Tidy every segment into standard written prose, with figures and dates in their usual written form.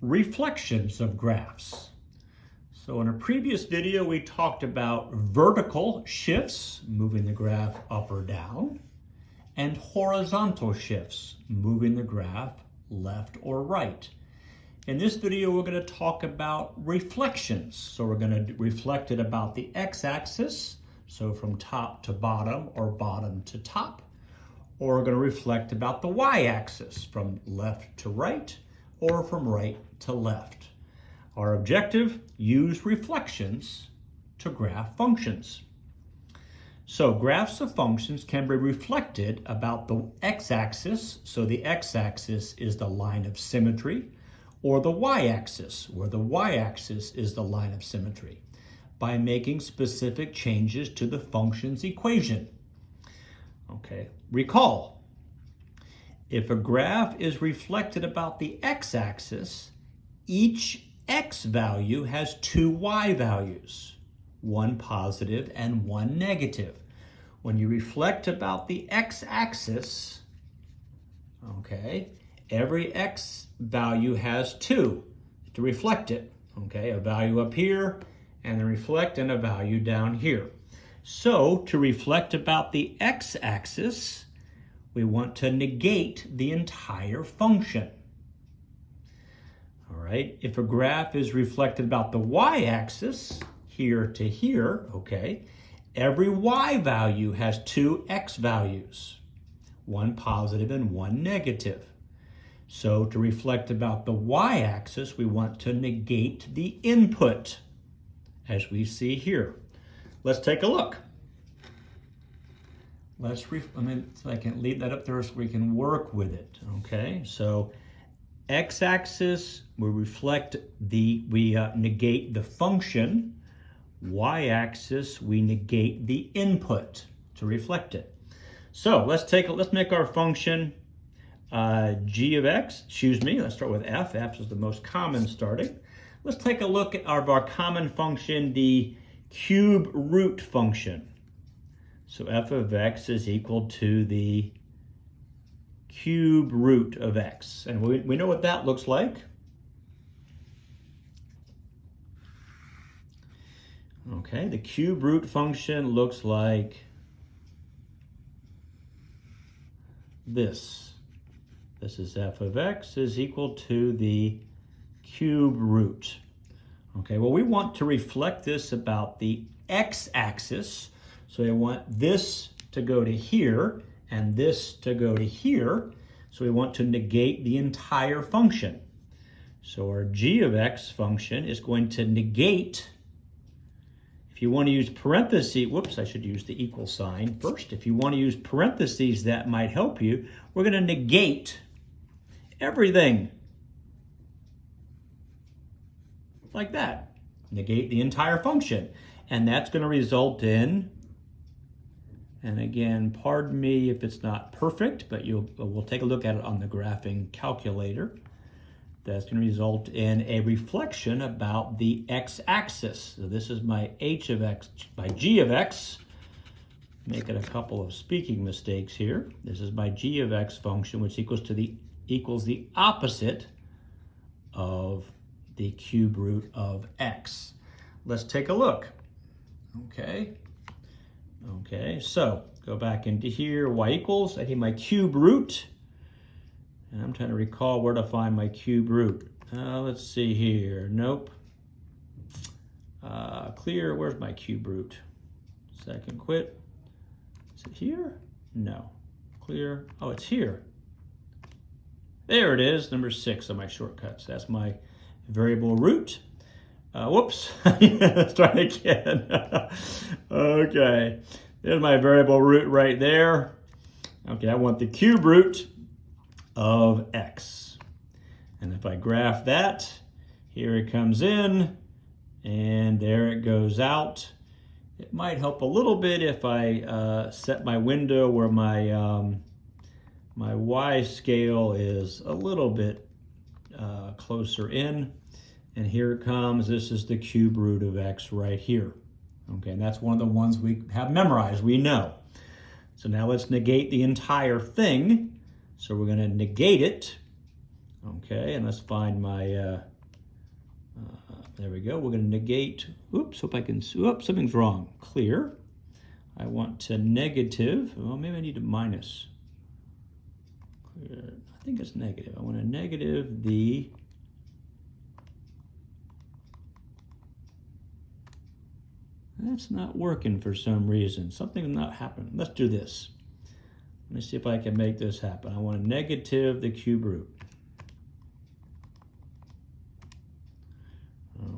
reflections of graphs. So in a previous video, we talked about vertical shifts, moving the graph up or down, and horizontal shifts, moving the graph left or right. In this video, we're going to talk about reflections. So we're going to reflect it about the x-axis, so from top to bottom or bottom to top. Or we're going to reflect about the y-axis, from left to right or from right to left. Our objective, use reflections to graph functions. So graphs of functions can be reflected about the x-axis, so the x-axis is the line of symmetry, or the y-axis, where the y-axis is the line of symmetry, by making specific changes to the function's equation. Okay, recall, if a graph is reflected about the x-axis, each x value has two y values, one positive and one negative. When you reflect about the x-axis, okay, every x value has two to reflect it, okay, a value up here and then reflect and a value down here. So to reflect about the x-axis, we want to negate the entire function. All right, if a graph is reflected about the y-axis, here to here, okay, every y value has two x values, one positive and one negative. So to reflect about the y-axis, we want to negate the input, as we see here. Let's take a look. So I can leave that up there so we can work with it, okay? So x-axis, we negate the function. Y-axis, we negate the input to reflect it. So let's make our function g of x, let's start with f. F is the most common starting. Let's take a look at our common function, the cube root function. So f of x is equal to the cube root of x. And we know what that looks like. Okay, the cube root function looks like this. This is f of x is equal to the cube root. Okay, well, we want to reflect this about the x-axis. So we want this to go to here and this to go to here. So we want to negate the entire function. So our g of x function is going to negate, if you want to use parentheses, whoops, I should use the equal sign first. If you want to use parentheses, that might help you. We're going to negate everything. Like that. Negate the entire function. And that's going to result in, and again, pardon me if it's not perfect, but we'll take a look at it on the graphing calculator. That's going to result in a reflection about the x-axis. So this is my h of x, my g of x. Making a couple of speaking mistakes here. This is my g of x function, which equals the opposite of the cube root of x. Let's take a look. Okay, so go back into here, y equals, I need my cube root. And I'm trying to recall where to find my cube root. Let's see here, nope. Clear, where's my cube root? Second quit. Is it here? No. Clear, oh, it's here. There it is, number 6 on my shortcuts. That's my variable root. Whoops, let's try it again. Okay, there's my variable root right there. Okay, I want the cube root of x. And if I graph that, here it comes in, and there it goes out. It might help a little bit if I set my window where my y scale is a little bit closer in. And here it comes. This is the cube root of x right here. Okay, and that's one of the ones we have memorized, we know. So now let's negate the entire thing. So we're going to negate it. Okay, and let's find my There we go. We're going to negate, oops, hope I can, oops, something's wrong. Clear. I want to negative, well, maybe I need a minus. Clear. I think it's negative. I want to negative the that's not working for some reason. Something's not happening. Let's do this. Let me see if I can make this happen. I want to negative the cube root.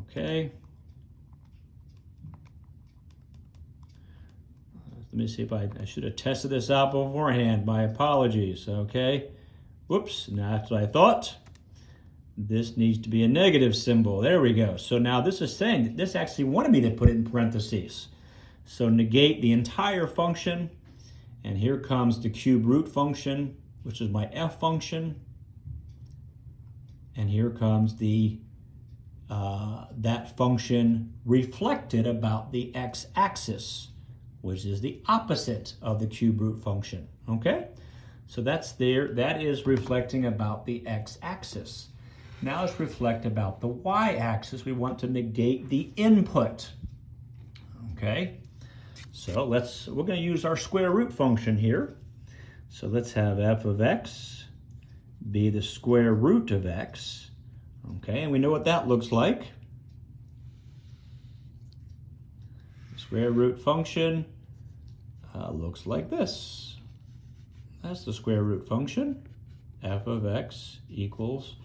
Okay. Let me see if I should have tested this out beforehand. My apologies. Okay. Whoops. Now that's what I thought. This needs to be a negative symbol. There we go. So now this is saying that this actually wanted me to put it in parentheses. So negate the entire function. And here comes the cube root function, which is my f function. And here comes the that function reflected about the x-axis, which is the opposite of the cube root function. Okay? So that's there. That is reflecting about the x-axis. Now let's reflect about the y-axis. We want to negate the input. Okay? So we're going to use our square root function here. So let's have f of x be the square root of x. Okay, and we know what that looks like. The square root function looks like this. That's the square root function. F of x equals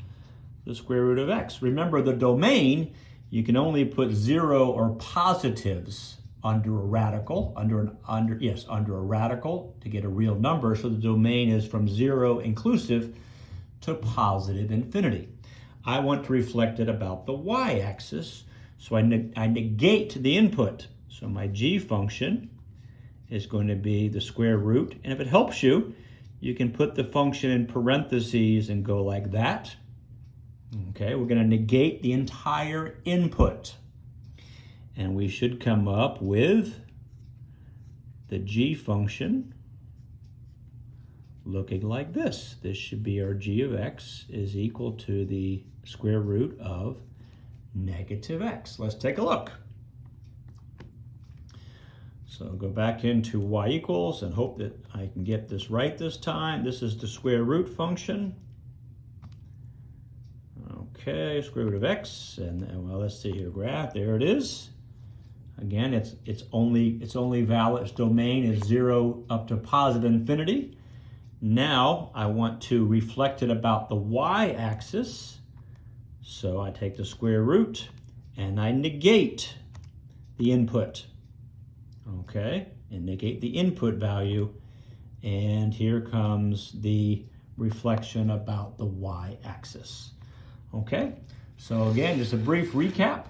the square root of x. Remember, the domain, you can only put 0 or positives under a radical, under a radical to get a real number. So the domain is from 0 inclusive to positive infinity. I want to reflect it about the y-axis, so I negate the input. So my g function is going to be the square root, and if it helps you, you can put the function in parentheses and go like that. Okay, we're going to negate the entire input, and we should come up with the g function looking like this. This should be our g of x is equal to the square root of negative x. Let's take a look. So go back into y equals and hope that I can get this right this time. This is the square root function. Okay, square root of x, and well, let's see here, graph. There it is. Again, it's only valid. Its domain is 0 up to positive infinity. Now I want to reflect it about the y-axis. So I take the square root and I negate the input. Okay, and negate the input value. And here comes the reflection about the y-axis. Okay, so again, just a brief recap.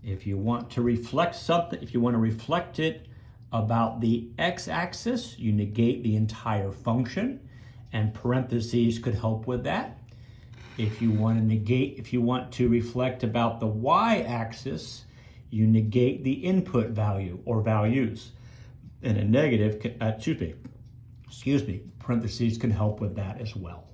If you want to reflect something, if you want to reflect it about the x-axis, you negate the entire function, and parentheses could help with that. If you want to reflect about the y-axis, you negate the input value or values. And a negative, parentheses can help with that as well.